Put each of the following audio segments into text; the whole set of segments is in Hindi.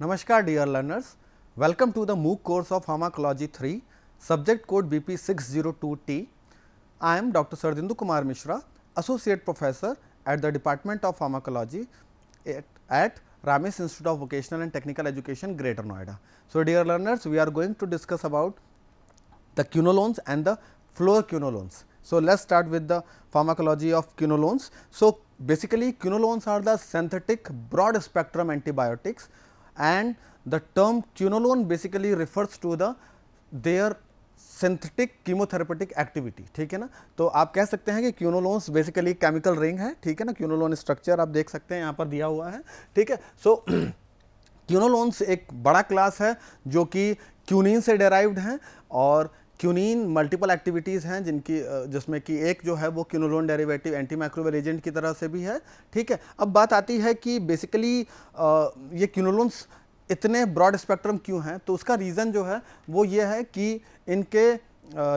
Namaskar dear learners, welcome to the MOOC course of Pharmacology 3, subject code BP602T. I am Dr. Sardindu Kumar Mishra, Associate Professor at the Department of Pharmacology at Ramesh Institute of Vocational and Technical Education, Greater Noida. So dear learners, we are going to discuss about the quinolones and the fluoroquinolones. So let's start with the pharmacology of quinolones. So basically quinolones are the synthetic broad spectrum antibiotics, and the term quinolone basically refers to the their synthetic chemotherapeutic activity. ठीक है ना, तो आप कह सकते हैं कि क्यूनोलोन्स बेसिकली केमिकल रिंग है. ठीक है ना, क्यूनोलोन स्ट्रक्चर आप देख सकते हैं यहाँ पर दिया हुआ है. ठीक है, सो क्यूनोलोन्स एक बड़ा क्लास है जो कि क्यूनिन से डेराइव्ड हैं, और क्यूनिन मल्टीपल एक्टिविटीज़ हैं जिनकी जिसमें कि एक जो है वो क्यूनोलोन डेरिवेटिव एंटी माइक्रोबियल एजेंट की तरह से भी है. ठीक है, अब बात आती है कि बेसिकली ये क्यूनोलोन्स इतने ब्रॉड स्पेक्ट्रम क्यों हैं. तो उसका रीज़न जो है वो ये है कि इनके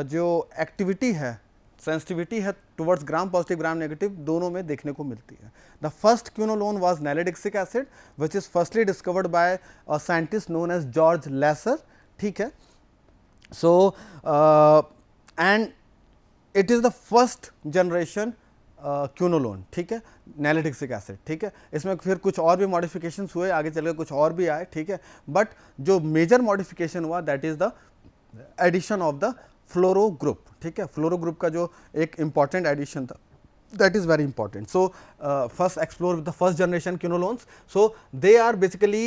जो एक्टिविटी है, सेंसिटिविटी है towards gram positive gram negative दोनों में देखने को मिलती है. The first quinolone was nalidixic acid which is firstly discovered by a scientist known as George Lesher. ठीक है, so and it is the first generation quinolone. ठीक है, नैलिडिक्सिक एसिड. ठीक है, इसमें फिर कुछ और भी मॉडिफिकेशंस हुए, आगे चलकर कुछ और भी आए. ठीक है, बट जो मेजर मॉडिफिकेशन हुआ that is the addition of the fluoro group. ठीक है, फ्लोरो ग्रुप का जो एक इंपॉर्टेंट एडिशन था that is very important. So first explore the first generation quinolones. So they are basically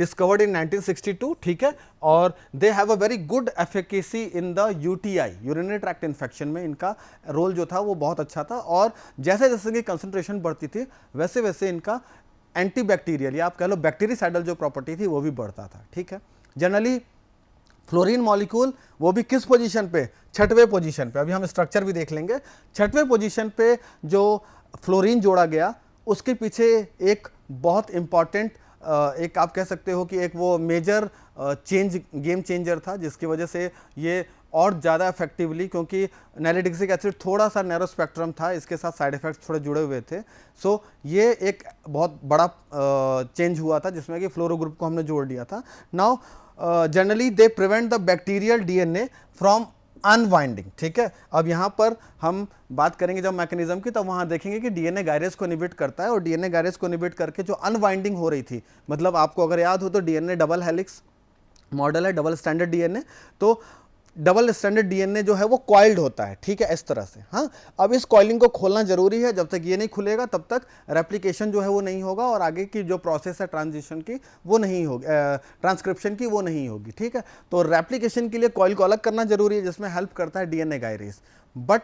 discovered in 1962. ठीक है, और they have a very good efficacy in the UTI, urinary tract infection में इनका रोल जो था वो बहुत अच्छा था, और जैसे जैसे कि कंसंट्रेशन बढ़ती थी वैसे वैसे इनका एंटीबैक्टीरियल या आप कह लो बैक्टीरिसाइडल जो प्रॉपर्टी थी वो भी बढ़ता था. ठीक है, जनरली फ्लोरीन मॉलिक्यूल वो भी किस पोजीशन पे, छठवें पोजीशन पे. अभी हम स्ट्रक्चर भी देख लेंगे. छठवें पोजीशन पे जो फ्लोरीन जोड़ा गया उसके पीछे एक बहुत इंपॉर्टेंट एक आप कह सकते हो कि एक वो मेजर चेंज गेम चेंजर था, जिसकी वजह से ये और ज़्यादा इफेक्टिवली, क्योंकि नैलिडिक्सिक एसिड थोड़ा सा नैरो स्पेक्ट्रम था, इसके साथ साइड इफेक्ट्स थोड़े जुड़े हुए थे. सो ये एक बहुत बड़ा चेंज हुआ था जिसमें कि फ्लोरो ग्रुप को हमने जोड़ दिया था. Now generally they prevent the bacterial DNA from unwinding. ठीक है, अब यहाँ पर हम बात करेंगे जब मैकेनिज्म की, तब वहाँ देखेंगे कि डीएनए गायरेज को इनहिबिट करता है, और डीएनए गायरेज को इनहिबिट करके जो अनवाइंडिंग हो रही थी, मतलब आपको अगर याद हो तो डीएनए डबल हेलिक्स मॉडल है, डबल स्टैंडर्ड डीएनए. तो डबल स्टैंडर्ड डीएनए जो है वो कॉइल्ड होता है. ठीक है, इस तरह से. हाँ, अब इस कॉइलिंग को खोलना जरूरी है. जब तक ये नहीं खुलेगा तब तक रेप्लिकेशन जो है वो नहीं होगा, और आगे की जो प्रोसेस है ट्रांजिशन की वो नहीं होगी, ट्रांसक्रिप्शन की वो नहीं होगी. ठीक है, तो रेप्लिकेशन के लिए कॉइल को अलग करना जरूरी है, जिसमें हेल्प करता है डीएनए गायरेज. बट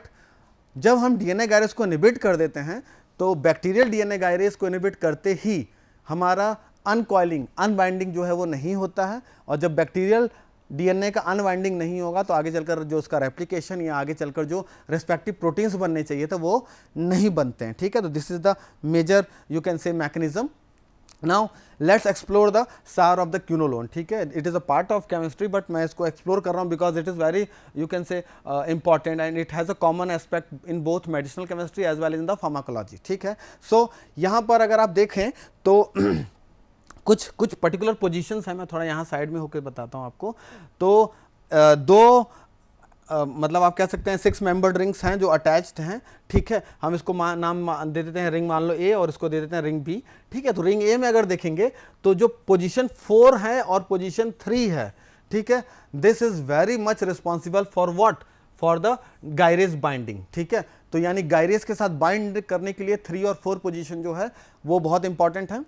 जब हम डीएनए गायरेज को इनहिबिट कर देते हैं तो बैक्टीरियल डीएनए गायरेज को इनहिबिट करते ही हमारा अनकॉइलिंग अनबाइंडिंग जो है वो नहीं होता है, और जब बैक्टीरियल डीएनए का अनवाइंडिंग नहीं होगा तो आगे चलकर जो उसका रेप्लिकेशन या आगे चलकर जो रिस्पेक्टिव प्रोटीन्स बनने चाहिए थे वो नहीं बनते हैं. ठीक है, तो this is the major you can say mechanism. Now let's explore the SAR of the quinolone. ठीक है, it is a part of chemistry, but मैं इसको एक्सप्लोर कर रहा हूँ because it is very you can say important, and it has a common aspect in both medicinal chemistry as well in the pharmacology. ठीक है, सो यहाँ पर अगर आप देखें तो कुछ पर्टिकुलर पोजीशंस हैं, मैं थोड़ा यहाँ साइड में होकर बताता हूँ आपको. तो दो मतलब आप कह सकते हैं 6 मेंबर्ड रिंग्स हैं जो अटैच्ड हैं. ठीक है, हम इसको नाम दे देते हैं, रिंग मान लो ए, और इसको दे देते हैं रिंग बी. ठीक है, तो रिंग ए में अगर देखेंगे तो जो पोजीशन 4 है और पोजीशन 3 है, ठीक है, this is very much responsible for what, for the gyrase binding. ठीक है, तो यानी गायरेज के साथ बाइंड करने के लिए 3 और 4 पोजीशन जो है वो बहुत इंपॉर्टेंट है.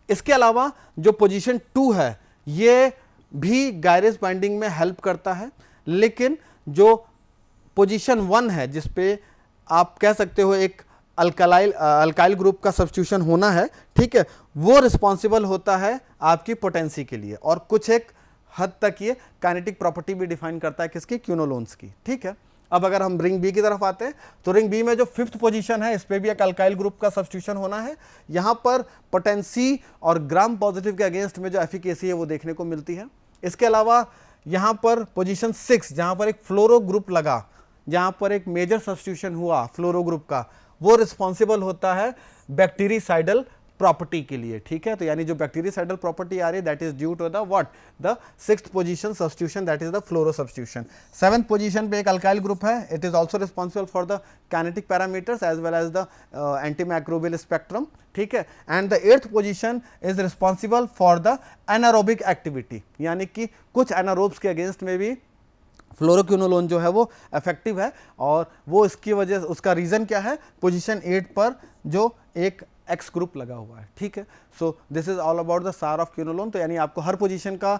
इसके अलावा जो पोजीशन 2 है ये भी गायरेज बाइंडिंग में हेल्प करता है, लेकिन जो पोजीशन 1 है जिसपे आप कह सकते हो एक अल्काइल ग्रुप का सब्स्टिट्यूशन होना है, ठीक है, वो रिस्पॉन्सिबल होता है आपकी पोटेंसी के लिए, और कुछ एक हद तक ये काइनेटिक प्रॉपर्टी भी डिफाइन करता है किसकी, क्यूनोलोन्स की. ठीक है, अब अगर हम रिंग बी की तरफ आते हैं तो रिंग बी में जो 5th पोजीशन है इस पे भी एक अल्काइल ग्रुप का सब्स्टिट्यूशन होना है. यहां पर पोटेंसी और ग्राम पॉजिटिव के अगेंस्ट में जो एफिकेसी है वो देखने को मिलती है. इसके अलावा यहां पर पोजीशन 6 जहां पर एक फ्लोरो ग्रुप लगा, जहां पर एक मेजर सब्स्टिट्यूशन हुआ फ्लोरो ग्रुप का, वो रिस्पॉन्सिबल होता है बैक्टीरिसाइडल प्रॉपर्टी के लिए, ठीक है। तो यानी जो बैक्टीरियासाइडल प्रॉपर्टी आ रही है that is due to the what, the 6th position substitution, that is the fluoro substitution. 7th position पे एक अल्काइल ग्रुप है, it is also responsible for the kinetic parameters as well as the antimicrobial spectrum, ठीक है। And the 8th position is responsible for the anaerobic activity, यानी कि कुछ एनारोब्स के अगेंस्ट में भी फ्लोरोक्विनोलोन जो है वो इफेक्टिव है, और वो इसकी वजह, उसका रीजन क्या है, पोजीशन 8 पर जो एक एक्स ग्रुप लगा हुआ है, ठीक है। So this is all about the SAR of quinolone. तो यानी आपको हर पोजीशन का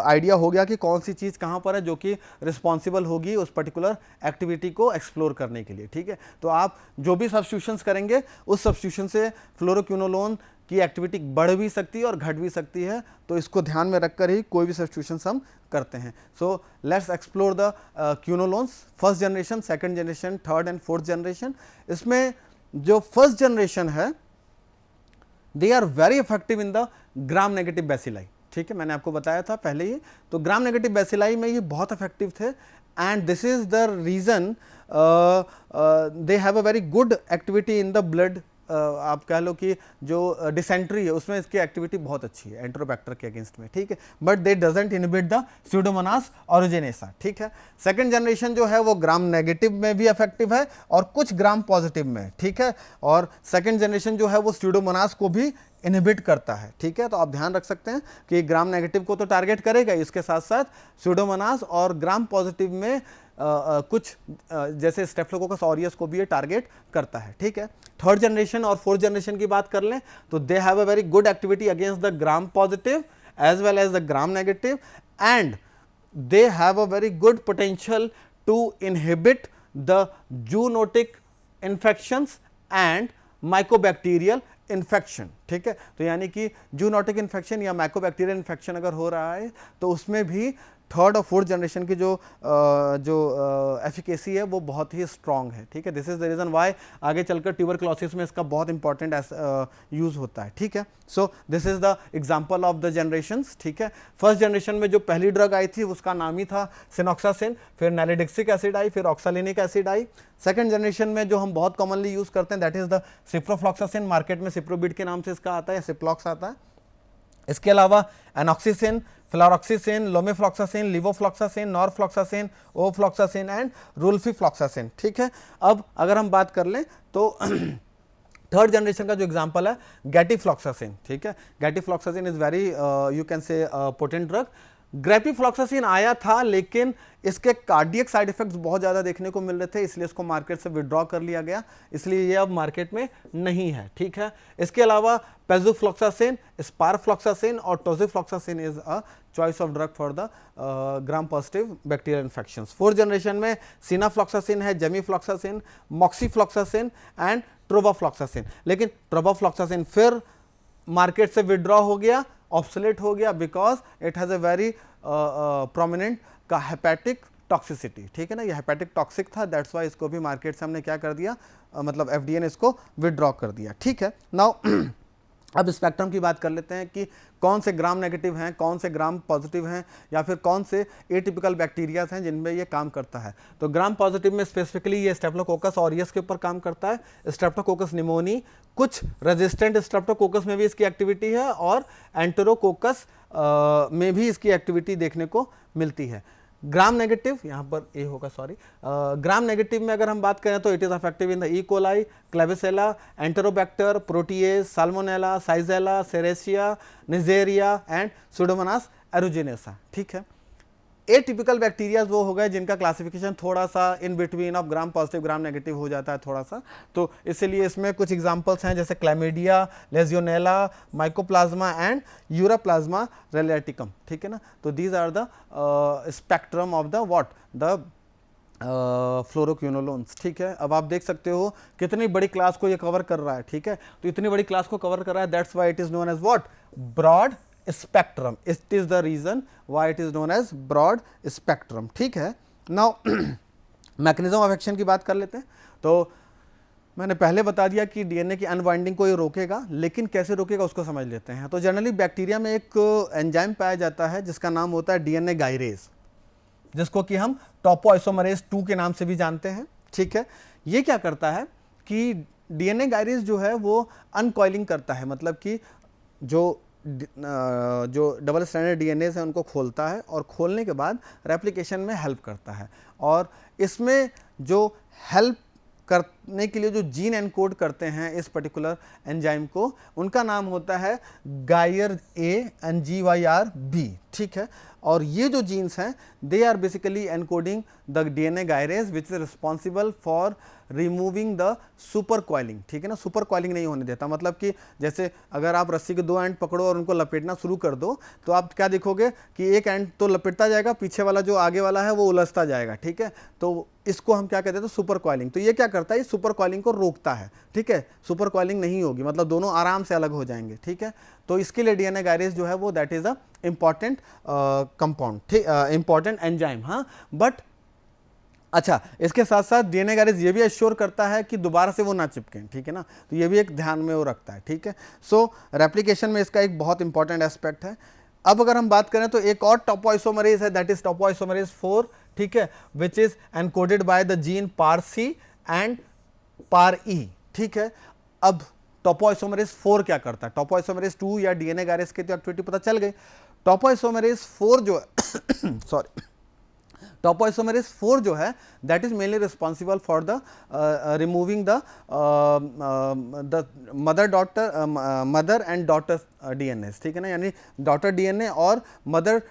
आइडिया हो गया कि कौन सी चीज़ कहाँ पर है जो कि रिस्पॉन्सिबल होगी उस पर्टिकुलर एक्टिविटी को एक्सप्लोर करने के लिए, ठीक है। तो आप जो भी सब्स्टिट्यूशंस करेंगे उस सब्स्टिट्यूशन से फ्लोरोक्विनोलोन की एक्टिविटी बढ़ भी सकती है और घट भी सकती है, तो इसको ध्यान में रखकर ही कोई भी सब्स्टिट्यूशंस हम करते हैं। So let's explore the quinolones, first generation, second generation, third and fourth generation. इसमें जो फर्स्ट जनरेशन है they are very effective in the gram negative bacilli, ठीक है, मैंने आपको बताया था पहले ही। तो ग्राम नेगेटिव बैसिलाई में ये बहुत इफेक्टिव थे, and this is the reason they have a very good activity in the blood. आप कह लो कि जो डिसेंट्री है उसमें इसकी एक्टिविटी बहुत अच्छी है एंट्रोबैक्टर के अगेंस्ट में, ठीक है, but they doesn't inhibit the Pseudomonas aeruginosa, ठीक है। सेकंड जनरेशन जो है वो ग्राम नेगेटिव में भी इफेक्टिव है और कुछ ग्राम पॉजिटिव में, ठीक है, और सेकंड जनरेशन जो है वो स्यूडोमोनास को भी इनहिबिट करता है, ठीक है। तो आप ध्यान रख सकते हैं कि ग्राम नेगेटिव को तो टारगेट करेगा, इसके साथ साथ स्यूडोमोनास और ग्राम पॉजिटिव में कुछ जैसे स्टेफिलोकोकस ऑरियस को भी ये टारगेट करता है, ठीक है। थर्ड जनरेशन और फोर्थ जनरेशन की बात कर लें तो they have a very good activity against the gram positive as well as the gram negative, and they have a very good potential to inhibit the zoonotic infections and mycobacterial infection, ठीक है। तो यानी कि जूनोटिक इन्फेक्शन या माइकोबैक्टीरियल इन्फेक्शन अगर हो रहा है तो उसमें भी थर्ड और फोर्थ जनरेशन की जो एफिकेसी है वो बहुत ही स्ट्रांग है, ठीक है। This is the reason why आगे चलकर ट्यूबरक्लोसिस में इसका बहुत इंपॉर्टेंट यूज होता है, ठीक है। So this is the example of the generations, ठीक है। फर्स्ट जनरेशन में जो पहली ड्रग आई थी उसका नाम ही था सिनॉक्सासिन, फिर नैलिडिक्सिक एसिड आई, फिर ऑक्सालिनिक एसिड आई। सेकंड जनरेशन में जो हम बहुत कॉमनली यूज करते हैं that is the ciprofloxacin, market में सिप्रोबिड के नाम से इसका आता है, सिप्लॉक्स आता है। इसके अलावा एनॉक्सिसिन, फ्लोरोक्सिसिन, लोमेफ्लॉक्सासिन, लिवोफ्लॉक्सासिन, नॉरफ्लॉक्सासिन, ओफ्लॉक्सासिन एंड रुल्फीफ्लॉक्सासिन, ठीक है। अब अगर हम बात कर लें तो थर्ड जनरेशन का जो एग्जांपल है गैटिफ्लॉक्सासिन, ठीक है। Gatifloxacin is very you can say potent drug. Grepafloxacin आया था लेकिन इसके कार्डियक साइड इफेक्ट्स बहुत ज़्यादा देखने को मिल रहे थे, इसलिए इसको मार्केट से विड्रॉ कर लिया गया, इसलिए ये अब मार्केट में नहीं है, ठीक है। इसके अलावा पेज़ोफ्लॉक्सासिन, स्पारफ्लॉक्सासिन और tosufloxacin is a choice of drug for the gram positive bacterial infections. Fourth generation में सिनाफ्लॉक्सासिन है, जेमीफ्लॉक्सासिन, मॉक्सीफ्लॉक्सासिन एंड ट्रोबाफ्लॉक्सासिन, लेकिन ट्रोबाफ्लॉक्सासिन फिर मार्केट से विड्रॉ हो गया, ऑब्सोलेट हो गया, because it has a very prominent का हेपेटिक टॉक्सिसिटी, ठीक है ना, ये हेपेटिक टॉक्सिक था, दैट्स वाई इसको भी मार्केट से हमने क्या कर दिया, मतलब एफडीए ने इसको विड्रॉ कर दिया, ठीक है। नाउ अब स्पेक्ट्रम की बात कर लेते हैं कि कौन से ग्राम नेगेटिव हैं, कौन से ग्राम पॉजिटिव हैं, या फिर कौन से एटिपिकल बैक्टीरियाज हैं जिनमें ये काम करता है। तो ग्राम पॉजिटिव में स्पेसिफिकली ये स्टेफिलोकोकस ऑरियस के ऊपर काम करता है, स्ट्रेप्टोकोकस निमोनी, कुछ रेजिस्टेंट स्ट्रेप्टोकोकस में भी इसकी एक्टिविटी है और एंटेरोकोकस में भी इसकी एक्टिविटी देखने को मिलती है। ग्राम नेगेटिव, यहाँ पर ए होगा, सॉरी, ग्राम नेगेटिव में अगर हम बात करें तो it is effective in the E coli, Klebsiella, Enterobacter, Proteus, Salmonella, Shigella, Serratia, Neisseria and Pseudomonas aeruginosa, ठीक है। एटिपिकल बैक्टीरियाज वो हो गए जिनका क्लासिफिकेशन थोड़ा सा in between of gram positive gram negative हो जाता है थोड़ा सा, तो इसलिए इसमें कुछ एग्जांपल्स हैं जैसे chlamydia, legionella, mycoplasma and ureaplasma urealyticum, ठीक है ना। तो these are the spectrum of the what, the fluoroquinolones, ठीक है। अब आप देख सकते हो कितनी बड़ी क्लास को ये कवर कर रहा है, ठीक है। तो इतनी बड़ी क्लास को कवर कर रहा है, that's why it is known as what, broad spectrum, it is the reason why it is known as broad spectrum, ठीक है। नाउ मैकेनिज्म ऑफ एक्शन की बात कर लेते हैं। तो मैंने पहले बता दिया कि डीएनए की अनवाइंडिंग को ये रोकेगा, लेकिन कैसे रोकेगा उसको समझ लेते हैं। तो जनरली बैक्टीरिया में एक एंजाइम पाया जाता है जिसका नाम होता है डीएनए गायरेज, जिसको कि हम टोपोआइसोमरेज 2 के नाम से भी जानते हैं, ठीक है। ये क्या करता है कि डीएनए गायरेज जो है वो अनकॉइलिंग करता है, मतलब कि जो डबल स्ट्रैंडेड डीएनए है उनको खोलता है और खोलने के बाद रेप्लिकेशन में हेल्प करता है। और इसमें जो हेल्प करने के लिए जो जीन एनकोड करते हैं इस पर्टिकुलर एंजाइम को, उनका नाम होता है गायर ए एंड GYR B, ठीक है। और ये जो जीन्स हैं they are basically encoding the DNA gyrase which is responsible for removing the supercoiling, ठीक है ना। सुपर कॉइलिंग नहीं होने देता, मतलब कि जैसे अगर आप रस्सी के 2 एंड पकड़ो और उनको लपेटना शुरू कर दो तो आप क्या देखोगे कि एक एंड तो लपेटता जाएगा, पीछे वाला जो आगे वाला है वो उलझता जाएगा, ठीक है। तो इसको हम क्या कहते हैं, तो सुपर कॉइलिंग। तो ये क्या करता है, इस सुपर कॉइलिंग को रोकता है, ठीक है। सुपर कॉइलिंग नहीं होगी, मतलब दोनों आराम से अलग हो जाएंगे, ठीक है। तो इसके लिए डीएनए गायरेज जो है वो that is a important compound, ठीक, इंपॉर्टेंट एंजाइम। हाँ, बट अच्छा, इसके साथ साथ डीएनए गायरेज ये भी एश्योर करता है कि दोबारा से वो ना चिपकें, ठीक है ना। तो ये भी एक ध्यान में वो रखता है, ठीक है। सो रेप्लिकेशन में इसका एक बहुत इंपॉर्टेंट एस्पेक्ट है। अब अगर हम बात करें तो एक और टॉपोआइसोमरेज है, दैट इज टॉपोआइसोमरेज 4, ठीक है, which is encoded by the gene PAR-C and PAR-E, ठीक है। अब टॉपोआइसोमरेज 4 क्या करता है, टॉपोआइसोमरेज 2 या डीएनए गायरेज की तो एक्टिविटी पता चल गई। टॉपोआइसोमरेज 4 जो है सॉरी, टॉपोआइसोमरेज 4 जो है that is mainly responsible for the removing the mother and daughter DNA, ठीक है ना, यानी डॉटर डीएनए और मदर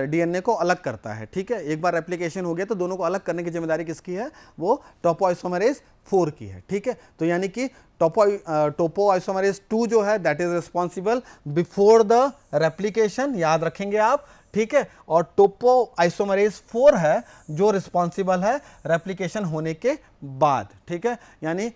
डीएनए को अलग करता है, ठीक है। एक बार रेप्लिकेशन हो गया तो दोनों को अलग करने की जिम्मेदारी किसकी है, वो टॉपोआइसोमरेज 4 की है, ठीक है। तो यानी कि टोपोआइसोमरेज 2 जो है that is responsible before the replication, याद रखेंगे आप, ठीक है। और टोपोआइसोमरेज 4 है जो रिस्पॉन्सिबल है रेप्लिकेशन होने के बाद, ठीक है। यानी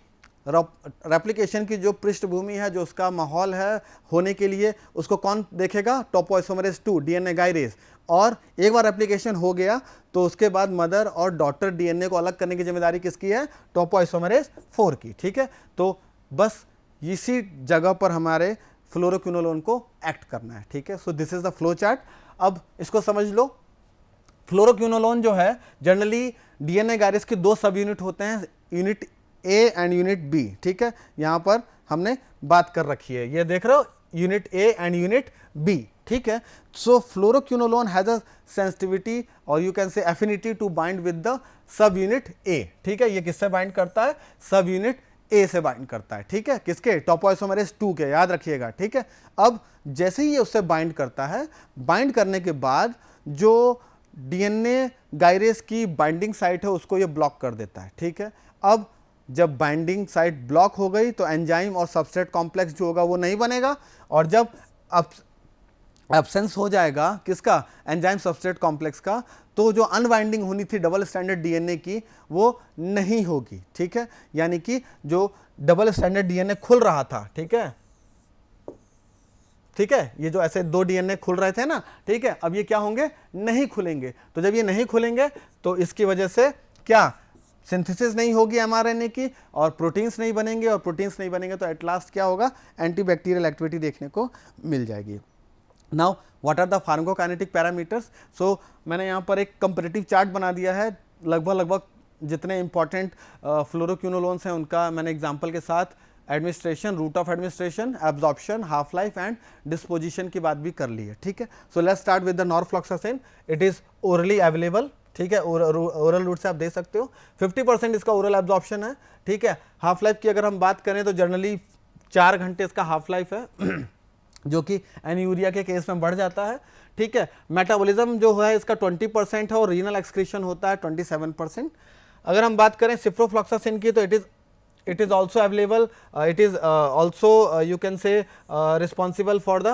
रेप्लिकेशन की जो पृष्ठभूमि है, जो उसका माहौल है होने के लिए, उसको कौन देखेगा, टोपोआइसोमरेज 2 डीएनए गायरेज। और एक बार रेप्लिकेशन हो गया तो उसके बाद मदर और डॉटर डीएनए को अलग करने की जिम्मेदारी किसकी है, टोपोआइसोमरेज 4 की, ठीक है। तो बस इसी जगह पर हमारे फ्लोरोक्विनोलोन को एक्ट करना है, ठीक है। So this is the flow chart. अब इसको समझ लो, फ्लोरोक्विनोलोन जो है जनरली डीएनए गायरेज के 2 सब यूनिट होते हैं, unit A and unit B, ठीक है। यहां पर हमने बात कर रखी है, ये देख रहे हो, unit A and unit B, ठीक है। So fluoroquinolone has a sensitivity और you can say affinity to bind with the subunit A, ठीक है। ये किससे बाइंड करता है, सब यूनिट ए से बाइंड करता है, ठीक है, किसके, टॉपोआइसोमरेज 2 के, याद रखिएगा, ठीक है। अब जैसे ही ये उससे बाइंड करता है, बाइंड करने के बाद जो डीएनए गायरेज की बाइंडिंग साइट है उसको ये ब्लॉक कर देता है, ठीक है। अब जब बाइंडिंग साइट ब्लॉक हो गई तो एंजाइम और सबस्ट्रेट कॉम्प्लेक्स जो होगा वो नहीं बनेगा, और जब एब्सेंस हो जाएगा किसका, एंजाइम सबस्ट्रेट कॉम्प्लेक्स का, तो जो अनबाइंडिंग होनी थी डबल स्टैंडर्ड डीएनए की वो नहीं होगी, ठीक है। यानी कि जो डबल स्टैंडर्ड डीएनए खुल रहा था, ठीक है, ठीक है, ये जो ऐसे 2 डीएनए खुल रहे थे ना, ठीक है, अब ये क्या होंगे, नहीं खुलेंगे। तो जब ये नहीं खुलेंगे तो इसकी वजह से क्या, सिंथेसिस नहीं होगी एमआरएनए की और प्रोटीन्स नहीं बनेंगे, और प्रोटीन्स नहीं बनेंगे तो एट लास्ट क्या होगा, एंटीबैक्टीरियल एक्टिविटी देखने को मिल जाएगी। Now what are the pharmacokinetic parameters. So मैंने यहाँ पर एक कंपैरेटिव चार्ट बना दिया है, लगभग जितने इंपॉर्टेंट फ्लोरोक्विनोलोन्स हैं उनका मैंने एग्जाम्पल के साथ administration, route of administration, absorption, half life and disposition की बात भी कर ली है, ठीक है। So let's start with the norfloxacin. It is orally available, ठीक है, ओरल रूट से आप दे सकते हो। 50% इसका ओरल एब्जॉर्प्शन है, ठीक है। हाफ लाइफ की अगर हम बात करें तो जनरली 4 घंटे इसका हाफ लाइफ है जो कि एनीयूरिया के केस में बढ़ जाता है, ठीक है। मेटाबॉलिज्म जो है इसका 20% है और रीनल एक्सक्रीशन होता है 27%। अगर हम बात करें सिप्रोफ्लॉक्सासिन की तो it is also available, it is also you can say responsible for the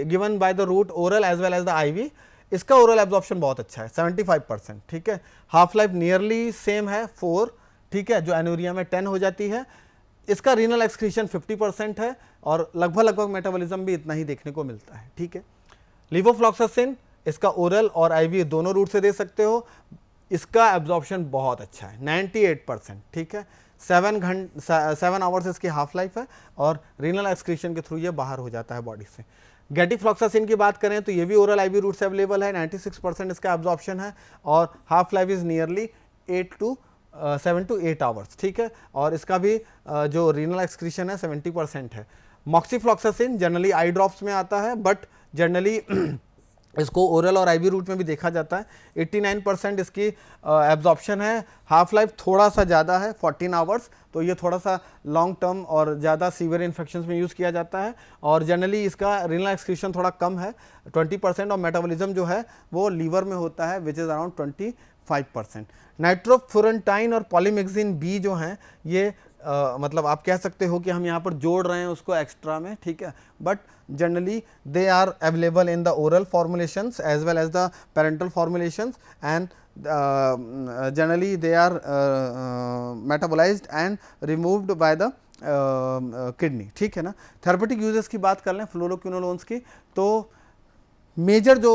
given by the route oral as well as the IV। इसका ओरल एब्जॉर्प्शन बहुत अच्छा है 75%, ठीक है। हाफ लाइफ नियरली सेम है 4, ठीक है, जो एनूरिया में 10 हो जाती है। इसका रीनल एक्सक्रीशन 50% है और लगभग मेटाबॉलिज्म भी इतना ही देखने को मिलता है, ठीक है। लिवोफ्लॉक्सासिन इसका ओरल और IV दोनों रूट से दे सकते हो, इसका एब्जॉर्प्शन बहुत अच्छा है 98%, ठीक है। 7 आवर्स इसकी हाफ लाइफ है और रीनल एक्सक्रीशन के थ्रू ये बाहर हो जाता है बॉडी से। गेटिफ्लॉक्सासिन की बात करें तो ये भी ओरल IV रूट से अवेलेबल है, 96% इसका एब्जॉर्प्शन है और half life is nearly 8 to 7 to 8 hours, ठीक है। और इसका भी जो रीनल एक्सक्रीशन है 70% है। मॉक्सीफ्लॉक्सासिन जनरली आई ड्रॉप्स में आता है, बट जनरली इसको ओरल और आईवी रूट में भी देखा जाता है। 89% इसकी एब्जॉर्प्शन है। हाफ लाइफ थोड़ा सा ज़्यादा है 14 आवर्स, तो ये थोड़ा सा लॉन्ग टर्म और ज़्यादा सीवियर इन्फेक्शंस में यूज़ किया जाता है। और जनरली इसका रीनल एक्सक्रीशन थोड़ा कम है 20%, और मेटाबॉलिज्म जो है वो लीवर में होता है विच इज़ अराउंड 25%। नाइट्रोफुरेंटाइन और पॉलीमेक्सिन बी जो हैं ये मतलब आप कह सकते हो कि हम यहाँ पर जोड़ रहे हैं उसको एक्स्ट्रा में, ठीक है, but generally they are available in the oral formulations as well as the parental formulations, and generally they are metabolized and removed by the kidney, ठीक है ना। थेरेपेटिक यूजेस की बात कर लें फ्लोरोक्विनोलोन्स की, तो मेजर जो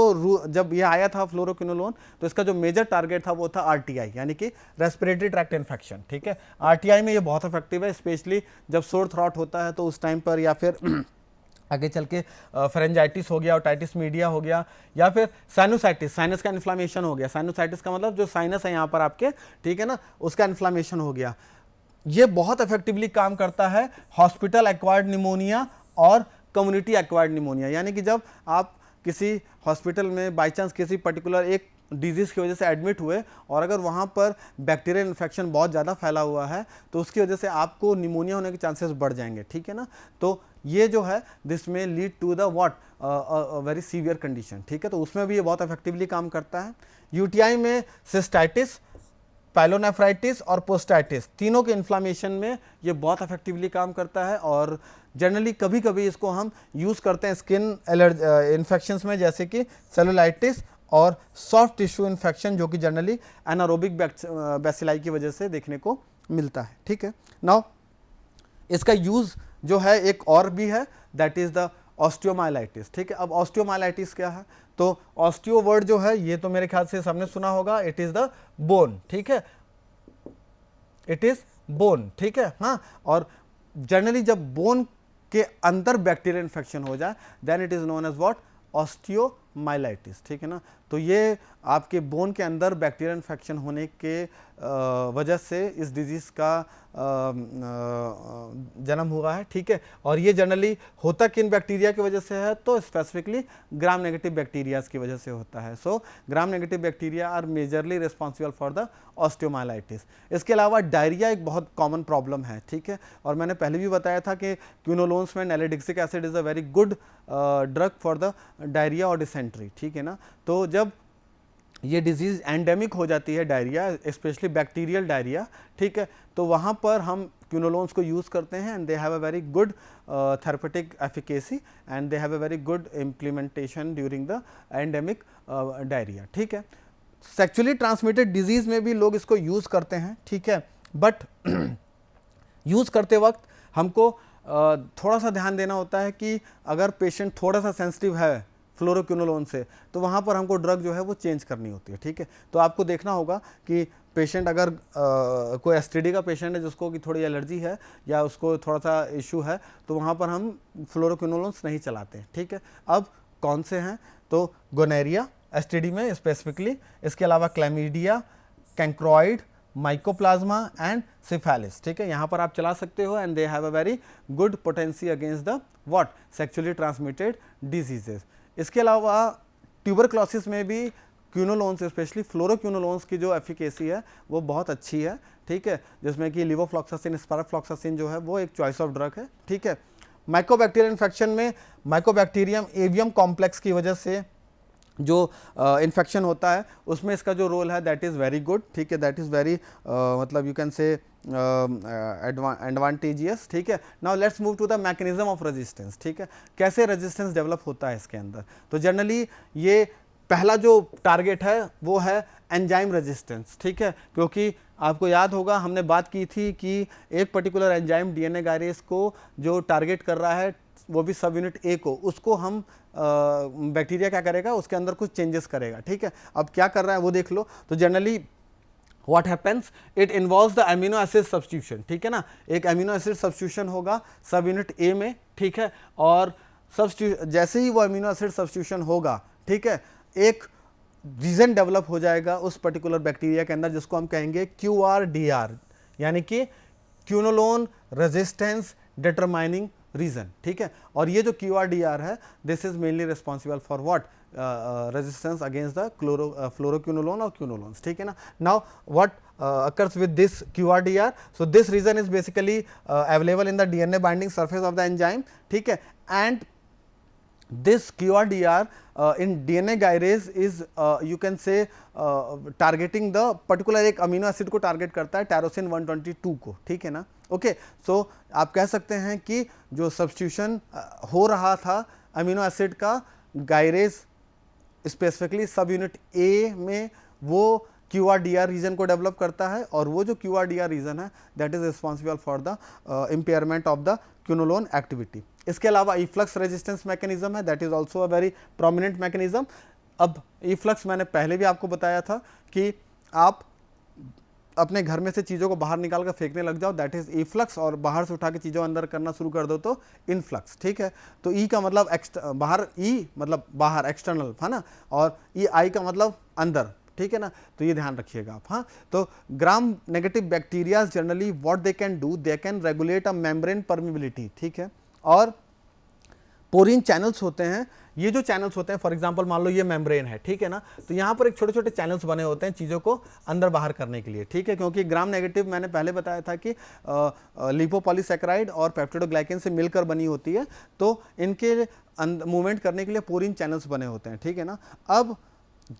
जब ये आया था फ्लोरोक्विनोलोन, तो इसका जो मेजर टारगेट था वो था आरटीआई, यानी कि रेस्पिरेटरी ट्रैक्ट इन्फेक्शन, ठीक है। आरटीआई में ये बहुत इफेक्टिव है, स्पेशली जब सोर थ्रॉट होता है तो उस टाइम पर, या फिर आगे चल के फेरेंजाइटिस हो गया, ओटाइटिस मीडिया हो गया, या फिर साइनोसाइटिस, साइनस का इन्फ्लामेशन हो गया। साइनोसाइटिस का मतलब जो साइनस है यहाँ पर आपके, ठीक है ना, उसका इन्फ्लामेशन हो गया। ये बहुत इफेक्टिवली काम करता है हॉस्पिटल एक्वायर्ड निमोनिया और कम्युनिटी एक्वायर्ड निमोनिया, यानी कि जब आप किसी हॉस्पिटल में बाई चांस किसी पर्टिकुलर एक डिजीज़ की वजह से एडमिट हुए और अगर वहाँ पर बैक्टीरियल इन्फेक्शन बहुत ज़्यादा फैला हुआ है तो उसकी वजह से आपको निमोनिया होने के चांसेस बढ़ जाएंगे, ठीक है ना। तो ये जो है दिस में lead to the what very severe condition, ठीक है। तो उसमें भी ये बहुत इफेक्टिवली काम करता है। यूटीआई में सिस्टाइटिस, पाइलोनेफ्राइटिस और पोस्टाइटिस, तीनों के इन्फ्लामेशन में ये बहुत इफेक्टिवली काम करता है। और जनरली कभी कभी इसको हम यूज़ करते हैं स्किन इन्फेक्शंस में, जैसे कि सेलुलाइटिस और सॉफ्ट टिश्यू इन्फेक्शन, जो कि जनरली एनारोबिक बैसिलाई की वजह से देखने को मिलता है, ठीक है। नाउ इसका यूज़ जो है एक और भी है, दैट इज़ द ऑस्टियोमाइलाइटिस, ठीक है। अब ऑस्टियोमाइलाइटिस क्या है, तो ऑस्टियो वर्ड जो है ये तो मेरे ख्याल से सबने सुना होगा, इट इज़ द बोन, ठीक है, इट इज़ बोन, ठीक है, हाँ। और जनरली जब बोन के अंदर बैक्टीरियल इन्फेक्शन हो जाए then it is known as what, osteomyelitis, ठीक है ना। तो ये आपके बोन के अंदर बैक्टीरियल इन्फेक्शन होने के वजह से इस डिजीज़ का जन्म हुआ है, ठीक है। और ये जनरली होता किन बैक्टीरिया की वजह से है, तो स्पेसिफिकली ग्राम नेगेटिव बैक्टीरियाज की वजह से होता है। So gram negative bacteria are majorly responsible for the osteomyelitis. इसके अलावा डायरिया एक बहुत कॉमन प्रॉब्लम है, ठीक है। और मैंने पहले भी बताया था कि क्विनोलोन्स में nalidixic acid is a very good drug for the diarrhoea और डिसेंट्री, ठीक है ना। तो जब ये डिजीज़ एंडेमिक हो जाती है डायरिया, स्पेशली बैक्टीरियल डायरिया, ठीक है, तो वहाँ पर हम क्विनोलोन्स को यूज़ करते हैं and they have a very good therapeutic efficacy and they have a very good implementation during the endemic diarrhoea, ठीक है। सेक्चुअली ट्रांसमिटेड डिजीज़ में भी लोग इसको यूज़ करते हैं, ठीक है, बट यूज़ करते वक्त हमको थोड़ा सा ध्यान देना होता है कि अगर पेशेंट थोड़ा सा सेंसिटिव है फ्लोरोक्विनोलोन से, तो वहाँ पर हमको ड्रग जो है वो चेंज करनी होती है, ठीक है। तो आपको देखना होगा कि पेशेंट अगर कोई एसटीडी का पेशेंट है जिसको कि थोड़ी एलर्जी है या उसको थोड़ा सा इशू है, तो वहाँ पर हम फ्लोरोक्विनोलोन्स नहीं चलाते, ठीक है। अब कौन से हैं, तो गोनेरिया एसटीडी में स्पेसिफिकली, इसके अलावा क्लैमिडिया, कैंक्रोइड, माइकोप्लाज्मा एंड सिफेलिस, ठीक है, यहाँ पर आप चला सकते हो and they have a very good potency against the what, sexually transmitted diseases. इसके अलावा ट्यूबरक्लोसिस में भी क्विनोलोन्स, स्पेशली फ्लोरोक्विनोलोन्स की जो एफिकेसी है वो बहुत अच्छी है, ठीक है, जिसमें कि लिवोफ्लॉक्सासिन, स्पाराफ्लॉक्सासिन जो है वो एक चॉइस ऑफ ड्रग है, ठीक है। माइकोबैक्टीरियल इन्फेक्शन में माइकोबैक्टीरियम एवियम कॉम्प्लेक्स की वजह से जो इन्फेक्शन होता है उसमें इसका जो रोल है दैट इज़ वेरी गुड, ठीक है, दैट इज़ वेरी मतलब यू कैन से एडवांटेजियस, ठीक है। Now let's move to the mechanism of resistance, ठीक है, कैसे रेजिस्टेंस डेवलप होता है इसके अंदर। तो जनरली ये पहला जो टारगेट है वो है एंजाइम रेजिस्टेंस, ठीक है, क्योंकि आपको याद होगा हमने बात की थी कि एक पर्टिकुलर एंजाइम डीएनए गायरेज को जो टारगेट कर रहा है वो भी सब यूनिट ए को, उसको हम बैक्टीरिया क्या करेगा, उसके अंदर कुछ चेंजेस करेगा, ठीक है। अब क्या कर रहा है वो देख लो। तो generally what happens, it involves the amino acid substitution, ठीक है ना। एक अमीनो एसिड सब्स्टिट्यूशन होगा सब यूनिट ए में, ठीक है, और जैसे ही वो अमीनो एसिड सब्स्टिट्यूशन होगा, ठीक है, एक रीजन डेवलप हो जाएगा उस पर्टिकुलर बैक्टीरिया के अंदर जिसको हम कहेंगे QRDR, यानी कि क्यूनोलोन रेजिस्टेंस डिटरमाइनिंग रीजन, ठीक है। और ये जो QRDR है, this is mainly responsible for what, resistance against the fluoroquinolone और क्यूनोलोन्स, ठीक है ना। Now what occurs with this QRDR, so this region is basically available in the DNA binding surface of the enzyme, ठीक है। and this QRDR in DNA gyrase is you can say targeting the particular एक अमीनो एसिड को टारगेट करता है, टायरोसिन 122 को, ठीक है ना। ओके, सो आप कह सकते हैं कि जो सब्स्टिट्यूशन हो रहा था अमीनो एसिड का गायरेज स्पेसिफिकली सब यूनिट ए में, वो QRDR रीजन को डेवलप करता है, और वो जो QRDR रीजन है that is responsible for the impairment of the quinolone activity. इसके अलावा इफ्लक्स रेजिस्टेंस मैकेनिज्म है, that is also a very prominent mechanism. अब इफ्लक्स मैंने पहले भी आपको बताया था कि आप अपने घर में से चीज़ों को बाहर निकाल कर फेंकने लग जाओ, दैट इज इफ्लक्स, और बाहर से उठा के चीज़ों अंदर करना शुरू कर दो तो इनफ्लक्स, ठीक है। तो ई का मतलब बाहर, ई मतलब बाहर एक्सटर्नल है ना, और ई आई का मतलब अंदर, ठीक है ना। तो ये ध्यान रखिएगा आप। हाँ, तो ग्राम negative bacteria generally what they can do, they can regulate a membrane permeability, ठीक है। और पोरीन चैनल्स होते हैं, ये जो चैनल्स होते हैं, फॉर एग्जांपल मान लो ये मेम्ब्रेन है, ठीक है ना, तो यहाँ पर एक छोटे छोटे चैनल्स बने होते हैं चीज़ों को अंदर बाहर करने के लिए, ठीक है। क्योंकि ग्राम नेगेटिव मैंने पहले बताया था कि लिपोपॉलीसैकेराइड और पेप्टिडोग्लाइकेन से मिलकर बनी होती है, तो इनके मूवमेंट करने के लिए पोरीन चैनल्स बने होते हैं, ठीक है ना। अब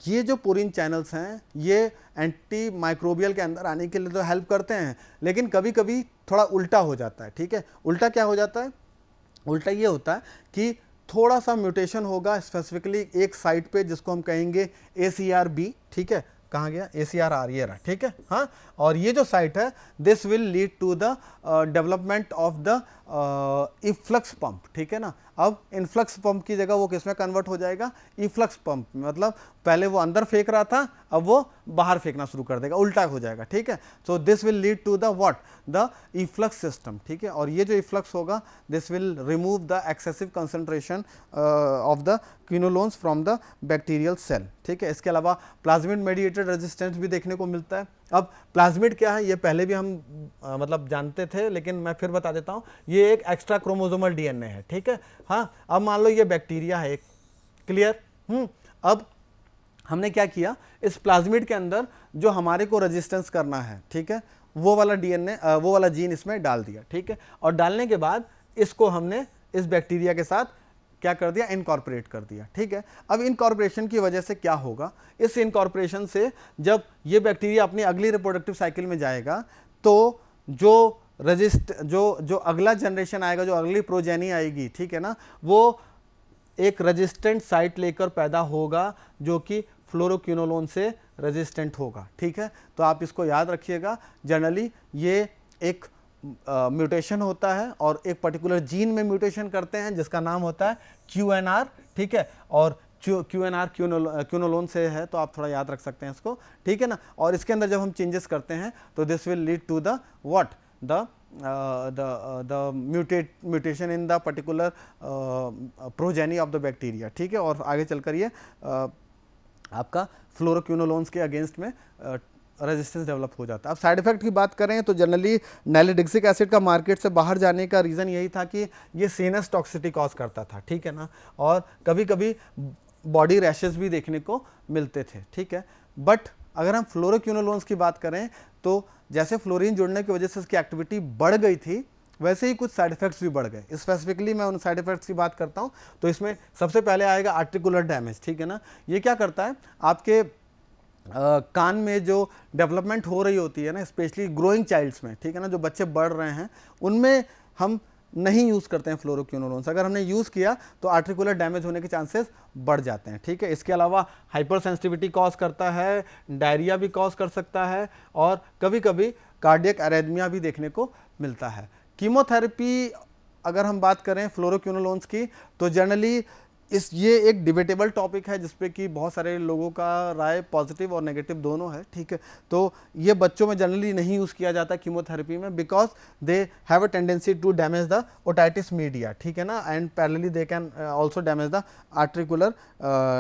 ये जो पोरीन चैनल्स हैं ये एंटी माइक्रोबियल के अंदर आने के लिए तो हेल्प करते हैं, लेकिन कभी कभी थोड़ा उल्टा हो जाता है, ठीक है। उल्टा क्या हो जाता है? उल्टा ये होता है कि थोड़ा सा म्यूटेशन होगा स्पेसिफिकली एक साइट पे जिसको हम कहेंगे ACRB, ठीक है। कहाँ गया? ACRR, ये रहा, ठीक है। हाँ, और ये जो साइट है this will lead to the development of the efflux pump, ठीक है ना। अब इनफ्लक्स पंप की जगह वो किसमें कन्वर्ट हो जाएगा? इफ्लक्स पंप, मतलब पहले वो अंदर फेंक रहा था, अब वो बाहर फेंकना शुरू कर देगा, उल्टा हो जाएगा, ठीक है। So this will lead to the what, the efflux system, ठीक है। और ये जो इफ्लक्स होगा this will remove the excessive concentration of the quinolones from the bacterial cell, ठीक है। इसके अलावा प्लाज्मिड मेडिएटेड रेजिस्टेंस भी देखने को मिलता है। अब प्लाज्मिड क्या है ये पहले भी हम मतलब जानते थे, लेकिन मैं फिर बता देता हूँ, ये एक एक्स्ट्रा क्रोमोसोमल DNA है, ठीक है। हाँ, अब मान लो ये बैक्टीरिया है एक, क्लियर। अब हमने क्या किया, इस प्लाज्मिड के अंदर जो हमारे को रेजिस्टेंस करना है, ठीक है, वो वाला DNA वो वाला जीन इसमें डाल दिया, ठीक है। और डालने के बाद इसको हमने इस बैक्टीरिया के साथ क्या कर दिया? इनकॉर्पोरेट कर दिया, ठीक है। अब इनकॉर्पोरेशन की वजह से क्या होगा? इस इनकॉर्पोरेशन से जब ये बैक्टीरिया अपनी अगली रिप्रोडक्टिव साइकिल में जाएगा तो जो अगला जनरेशन आएगा, जो अगली प्रोजेनी आएगी, ठीक है ना, वो एक रेजिस्टेंट साइट लेकर पैदा होगा जो कि फ्लोरोक्विनोलोन से रेजिस्टेंट होगा, ठीक है। तो आप इसको याद रखिएगा, जनरली ये एक म्यूटेशन होता है और एक पर्टिकुलर जीन में म्यूटेशन करते हैं जिसका नाम होता है QNR, ठीक है। और QNR क्यूनोलोन से है, तो आप थोड़ा याद रख सकते हैं इसको, ठीक है ना। और इसके अंदर जब हम चेंजेस करते हैं तो this will lead to the what, the mutation in the particular progeny of the bacteria, ठीक है। और आगे चलकर ये आपका फ्लोरोक्विनोलोन्स के अगेंस्ट में रेजिस्टेंस डेवलप हो जाता है। अब साइड इफेक्ट की बात करें तो जनरली नैलिडिक्सिक एसिड का मार्केट से बाहर जाने का रीज़न यही था कि ये सीनस टॉक्सिसिटी कॉज करता था, ठीक है ना। और कभी कभी बॉडी रैशेस भी देखने को मिलते थे, ठीक है। बट अगर हम फ्लोरोक्विनोलोन्स की बात करें तो जैसे फ्लोरीन जुड़ने की वजह से इसकी एक्टिविटी बढ़ गई थी, वैसे ही कुछ साइड इफेक्ट्स भी बढ़ गए। स्पेसिफिकली मैं उन साइड इफेक्ट्स की बात करता हूँ तो इसमें सबसे पहले आएगा आर्टिकुलर डैमेज, ठीक है ना। ये क्या करता है, आपके कान में जो डेवलपमेंट हो रही होती है ना, स्पेशली ग्रोइंग चाइल्ड्स में, ठीक है ना, जो बच्चे बढ़ रहे हैं उनमें हम नहीं यूज़ करते हैं फ्लोरोक्विनोलोन्स। अगर हमने यूज़ किया तो आर्टिकुलर डैमेज होने के चांसेस बढ़ जाते हैं, ठीक है। इसके अलावा हाइपर सेंसिटिविटी कॉज करता है, डायरिया भी कॉज कर सकता है, और कभी कभी कार्डियक अरेथमिया भी देखने को मिलता है। कीमोथेरेपी अगर हम बात करें फ्लोरोक्विनोलोन्स की तो जनरली ये एक डिबेटेबल टॉपिक है जिसपे कि बहुत सारे लोगों का राय पॉजिटिव और नेगेटिव दोनों है, ठीक है। तो ये बच्चों में जनरली नहीं यूज़ किया जाता कीमोथेरेपी में, because they have a tendency to damage the otitis media, ठीक है ना, and parallelly they can also damage the articular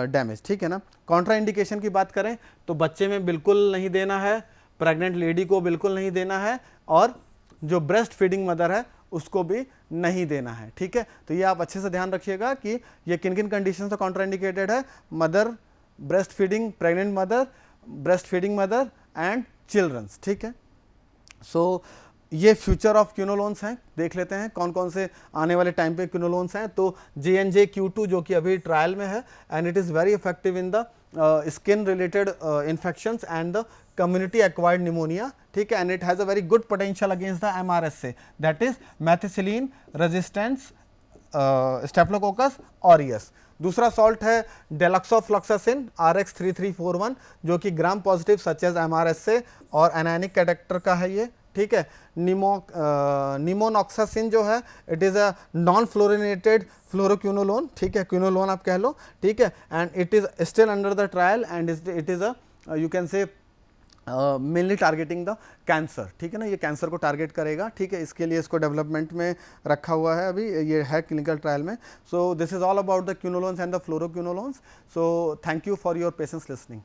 damage, ठीक है ना। कॉन्ट्रा इंडिकेशन की बात करें तो बच्चे में बिल्कुल नहीं देना है, प्रेग्नेंट लेडी को बिल्कुल नहीं देना है, और जो ब्रेस्ट फीडिंग मदर है उसको भी नहीं देना है, ठीक है। तो ये आप अच्छे से ध्यान रखिएगा कि ये किन किन कंडीशन से कॉन्ट्राइंडिकेटेड है, mother, breast feeding, pregnant mother, breast feeding mother and childrens, ठीक है। सो ये फ्यूचर ऑफ क्यूनोलोन्स हैं, देख लेते हैं कौन कौन से आने वाले टाइम पे क्यूनोलोन्स हैं। तो JNJ-Q2 जो कि अभी ट्रायल में है, and it is very effective in the skin related infections and the community acquired pneumonia, ठीक है, and it has a very good potential against the MRSA, that is methicillin resistance Staphylococcus aureus. दूसरा सॉल्ट है डेलॉक्सोफ्लोक्सासिन RX-3341 जो कि gram positive such as MRSA और एनायनिक कैरेक्टर का है ये, ठीक है। निमोनॉक्सासिन जो है it is a non fluorinated fluoroquinolone, ठीक है, क्यूनोलोन आप कह लो, ठीक है, and it is still under the trial and it is a you can से मेनली टारगेटिंग द कैंसर, ठीक है ना, ये कैंसर को टारगेट करेगा, ठीक है। इसके लिए इसको डेवलपमेंट में रखा हुआ है, अभी ये है क्लिनिकल ट्रायल में। So this is all about the quinolones and the fluoroquinolones. So thank you for your patience listening.